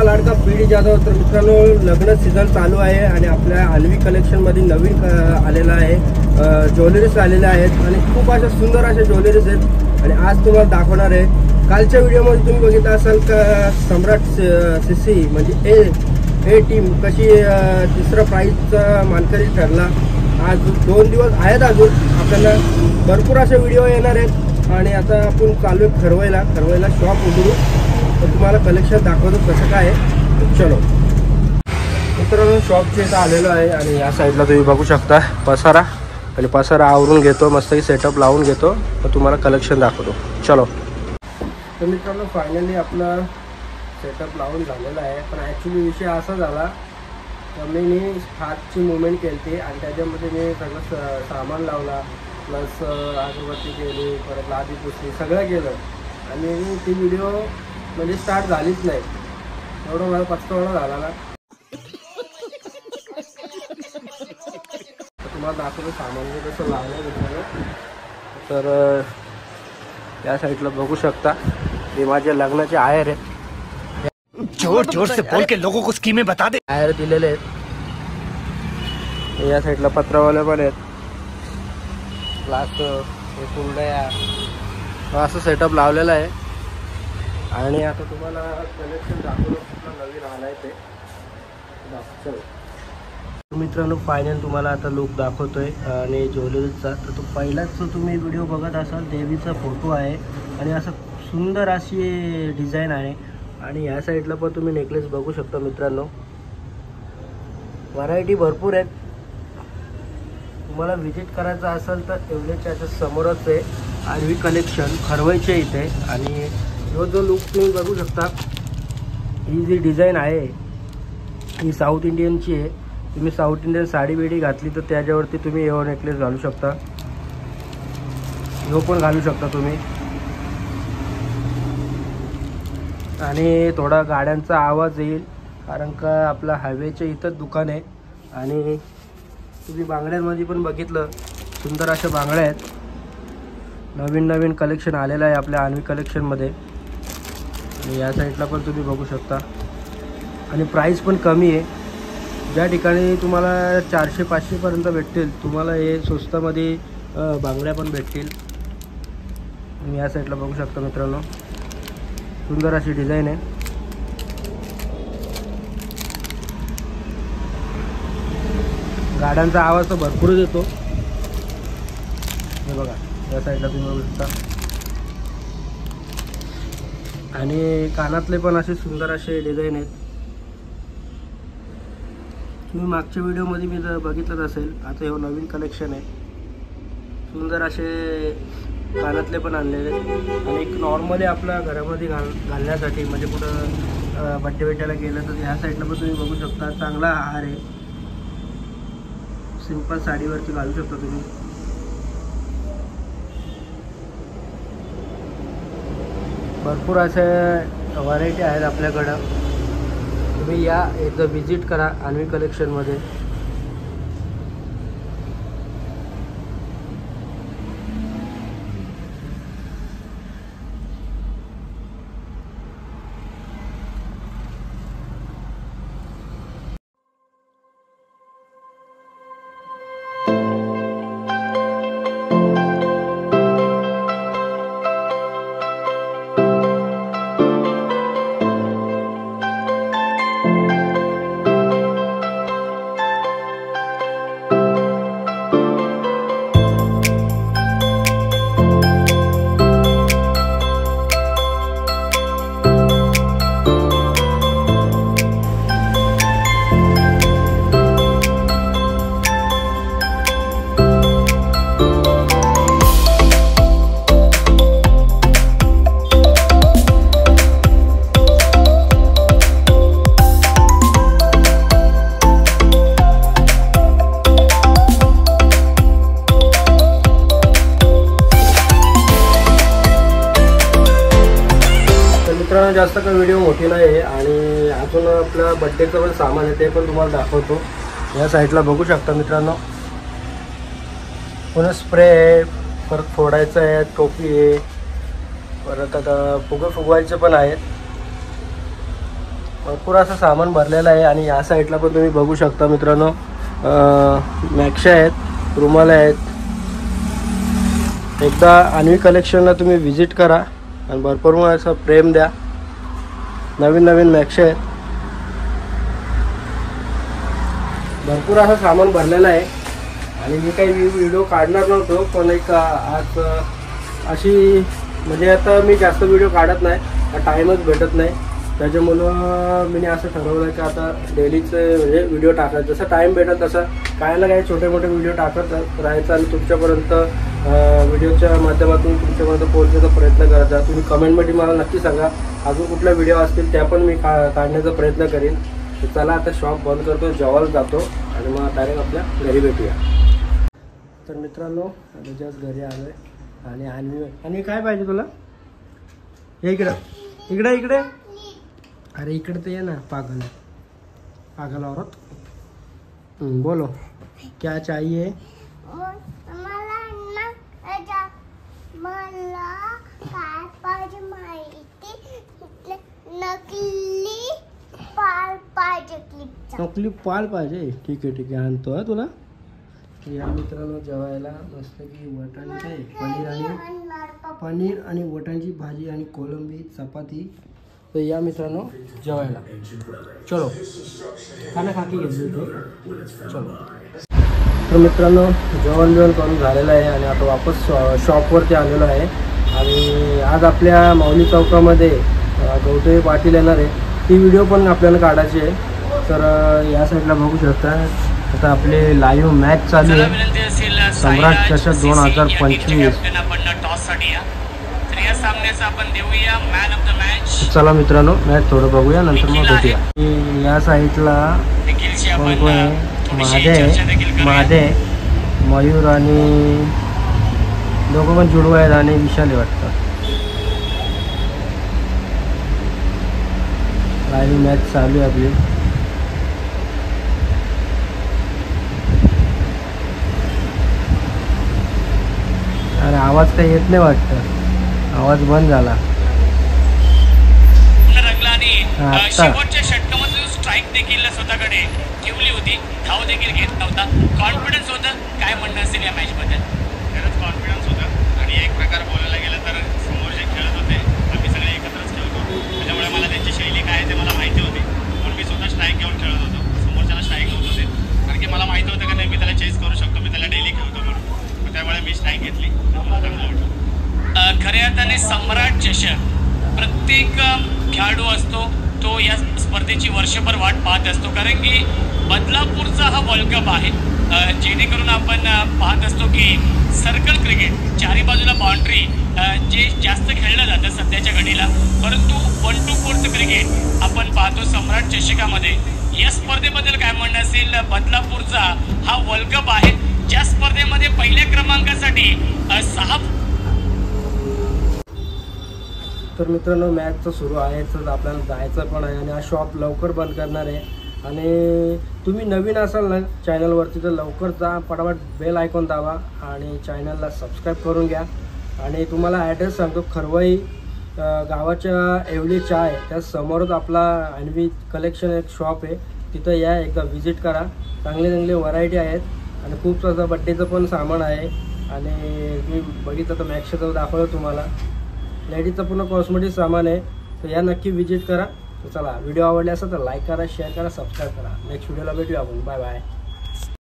लाडका पीडी जाधव. तर मित्रांनो लग्न सीझन चालू आहे आणि आपल्या अन्वी कलेक्शनमध्ये नवीन आलेला आहे, ज्वेलरीज आलेल्या आहेत आणि खूप अशा सुंदर अशा ज्वेलरीज आहेत आणि आज तुम्हाला दाखवणार आहे. कालच्या व्हिडिओमध्ये तुम्ही बघितलं असाल का सम्राट सीसी म्हणजे ए टीम कशी तिसरा प्राईजचा मानकरी ठरला. आज 2 दिवस आहेत, अजून आपल्याला भरपूर असे व्हिडिओ येणार आहेत आणि आता आपण चालू आहे खरवईला शॉप उघडू, तर तुम्हाला कलेक्शन दाखवतो कसं काय आहे. चलो मित्रांनो, शॉपच्या इथं आलेलो आहे आणि या साईडला तुम्ही बघू शकता पसारा, आणि पसारा आवरून घेतो, मस्तही सेटअप लावून घेतो, तर तुम्हाला कलेक्शन दाखवतो. चलो. तर मित्रांनो फायनली आपला सेटअप लावून झालेला आहे, पण ॲक्च्युली विषय असा झाला तर मी हातची मुवमेंट केली आणि त्याच्यामध्ये मी सगळं सामान लावला, प्लस अगरबत्ती केली, परत लादी पुसली, सगळं केलं आणि ती व्हिडिओ म्हणजे स्टार्ट झालीच नाही. एवढं मला पचकावणं झाला ना. तुम्हाला दाखवलं सामान मी कसं लावलं मित्रांनो. तर या साईडला बघू शकता हे माझ्या लग्नाचे आयर आहेत. जोर जोर से बोल के लोगों को स्कीमें बता दे. आयर दिलेले आहेत. या साईडला पत्रावाले पण आहेत, ग्लास, हे कुरड्या, असं सेटअप लावलेलं आहे. आणि आता तुम्हाला कलेक्शन दाखवलं नवीन आलाय ते दाखवतो. मित्रांनो फायनल तुम्हाला आता लुक दाखवतोय आणि ज्वेलरीचा. तर तो पहिलाच तुम्ही व्हिडिओ बघत असाल देवीचा फोटो आहे आणि असं सुंदर अशी डिझाईन आहे. आणि या साईडला पण तुम्ही नेकलेस बघू शकता मित्रांनो, व्हरायटी भरपूर आहेत. तुम्हाला व्हिजिट करायचं असेल तर येवल्याच्या समोरच आहे अन्वी कलेक्शन, खरवईच्या इथे. आणि जो लुक तुम्ही बघू शकता, ही जी डिझाईन आहे ही साऊथ इंडियनची आहे. तुम्ही साऊथ इंडियन साडी बिडी घातली तर त्याच्यावरती तुम्ही एवढा नेकलेस घालू शकता, जो पण घालू शकता तुम्ही. आणि थोडा गाड्यांचा आवाज येईल कारण का आपला हायवेच्या इथंच दुकान आहे. आणि तुम्ही बांगड्यांमध्ये पण बघितलं सुंदर अशा बांगड्या आहेत. नवीन कलेक्शन आलेलं आहे आपल्या अन्वी कलेक्शनमध्ये. आणि या साईडला पण तुम्ही बघू शकता आणि प्राईस पण कमी आहे. ज्या ठिकाणी तुम्हाला 400-500 पर्यंत भेटतील, तुम्हाला हे स्वस्तामध्ये बांगड्या पण भेटतील. आणि या साईडला बघू शकता मित्रांनो, सुंदर अशी डिझाईन आहे. गाड्यांचा आवाज तर भरपूरच येतो. हे बघा या साईडला तुम्ही बघू शकता. आणि कानातले पण असे सुंदर असे डिझाईन आहेत. तुम्ही मागच्या व्हिडिओमध्ये मी जर बघितलं असेल, आता हे नवीन कलेक्शन आहे. सुंदर असे कानातले पण आणलेले आहेत. आणि एक नॉर्मली आपल्या घरामध्ये घालण्यासाठी म्हणजे कुठं बड्डे बिड्डेला गेलं तर ह्या साईडला पण तुम्ही बघू शकता. चांगला हार आहे, सिंपल साडीवरती घालू शकता तुम्ही. भरपूर अशा व्हरायटी आहेत आपल्याकडं. तुम्ही या एकदा विजिट करा अन्वी कलेक्शनमध्ये. जास्त काही व्हिडिओ मोठी नाही आहे आणि अजून आपल्या बड्डेचं पण सामान आहे ते पण तुम्हाला दाखवतो. या साईडला बघू शकता मित्रांनो, पुन्हा स्प्रे आहे, परत फोडायचं आहे, टोपी आहे, परत आता फुगे फुगवायचे पण आहेत. भरपूर असं सामान भरलेलं आहे. आणि या साईडला पण तुम्ही बघू शकता मित्रांनो, मॅक्शा आहेत, रुमाल आहेत. एकदा अन्वी कलेक्शनला तुम्ही व्हिजिट करा आणि भरपूर मग असं प्रेम द्या. नवीन नवीन मॅक्शा आहेत, भरपूर असं सामान भरलेलं आहे. आणि मी काही व्हिडिओ काढणार नव्हतो, पण एक आज अशी म्हणजे आता मी जास्त व्हिडिओ काढत नाही, टाईमच भेटत नाही. त्याच्यामुळं मी असं ठरवलं की आता डेलीचं म्हणजे व्हिडिओ टाकायचं, जसं टाईम भेटत तसं काही ना काही छोटे मोठे व्हिडिओ टाकत राहायचं आणि तुमच्यापर्यंत व्हिडिओच्या माध्यमातून तुमच्यापर्यंत पोहोचण्याचा प्रयत्न करायचा. तुम्ही कमेंटमध्ये मला नक्की सांगा अजून कुठल्या व्हिडिओ असतील त्या पण मी काढण्याचा प्रयत्न करीन. तर चला आता शॉप बंद करतो, जेवायला जातो आणि मग डायरेक्ट आपल्या घरी भेटूया. तर मित्रांनो आता जस्ट घरी आलो आहे. आणि आणि काय पाहिजे तुला? हे इकडं इकडे इकडे, अरे इकडे तर ये ना पागल पागल औरत. बोलो क्या चाहिए? नकली पाल पाहिजे. ठीक आहे आणतो हा तुला. या मित्रांनो जेवायला मस्त की वटाण्याचे पनीर आणि वटाण्याची भाजी आणि कोलंबी चपाती. तर या मित्रांनो जेवायला चलो, खाना खाकी घेतली ते चलो. तर मित्रांनो जेवण करून झालेलं आहे आणि आता वापस शॉपवरती आलेलो आहे. आणि आज आपल्या माऊली चौकामध्ये गौतमी पाटील येणार आहे, ती व्हिडिओ पण आपल्याला काढायची आहे. तर या साईडला बघू शकता आता आपले लाईव्ह मॅच चालू आहे, सम्राट चषक 2025. चला मित्रांनो मॅच थोडं बघूया, नंतर मग भेटूया. या साईडला कोण आहे? महादे, मयूर आणि दोघं पण जुडवा आहेत आणि विशाल वाटतं. लाईव्ह मॅच चालू आहे आपली. अरे आवाज काही येत नाही वाटतं, आवाज बंद झाला. शेवटच्या षटकामध्ये स्ट्राईक देखील स्वतःकडे ठेवली होती, धाव देखील घेत नव्हता. कॉन्फिडन्स होतं. काय म्हणणं असेल या मॅच बद्दल? खरंच कॉन्फिडन्स होतं आणि एक प्रकार बोलायला गेलं तर समोर जे खेळत होते आम्ही सगळे एकत्रच खेळतो, त्याच्यामुळे मला त्यांची शैली काय आहे ते मला माहिती होती. पण मी स्वतः स्ट्राईक घेऊन खेळत होतो, समोरच्याला स्ट्राईक नव्हतं देत, कारण की मला माहिती होतं का नाही मी त्याला चेस करू शकतो, मी त्याला डेली खेळतो म्हणून. त्यामुळे मी स्ट्राईक घेतली, मला चांगलं वाटलं. खऱ्या अर्थाने सम्राट चषक प्रत्येक खेळाडू असतो तो या स्पर्धेची वर्षभर वाट पाहत असतो, कारण की बदलापूरचा हा वर्ल्ड कप आहे. जेणेकरून आपण पाहत असतो की सर्कल क्रिकेट, चारी बाजूला बाउंड्री जे जास्त खेळलं जातं सध्याच्या घडीला, परंतु 1 to 4 क्रिकेट आपण पाहतो सम्राट चषकामध्ये. या स्पर्धेबद्दल काय म्हणणं असेल? बदलापूरचा हा वर्ल्ड कप आहे, ज्या स्पर्धेमध्ये पहिल्या क्रमांकासाठी 6. तर मित्रांनो मॅच तर सुरू आहे, तर आपल्याला जायचं पण आहे आणि हा शॉप लवकर बंद करणार आहे. आणि तुम्ही नवीन असाल ना चॅनलवरती तर लवकर जा, पटापट बेल आयकॉन दाबा आणि चॅनलला सबस्क्राईब करून घ्या. आणि तुम्हाला ॲड्रेस सांगतो, खरवई गावाच्या एवढी चाय त्या समोरच आपला अन्वी कलेक्शन एक शॉप आहे, तिथं या एकदा व्हिजिट करा. चांगले चांगले व्हरायटी आहेत आणि खूप असं बड्डेचं पण सामान आहे. आणि तुम्ही बघितलं तर मॅक्सचं दाखवलं तुम्हाला, लेडीजचं पूर्ण कॉस्मेटिक सामान आहे. तर या नक्की व्हिजिट करा. तर चला व्हिडिओ आवडला असेल तर लाईक करा, शेअर करा, सबस्क्राईब करा. नेक्स्ट व्हिडिओला भेटूया आपण. Bye bye.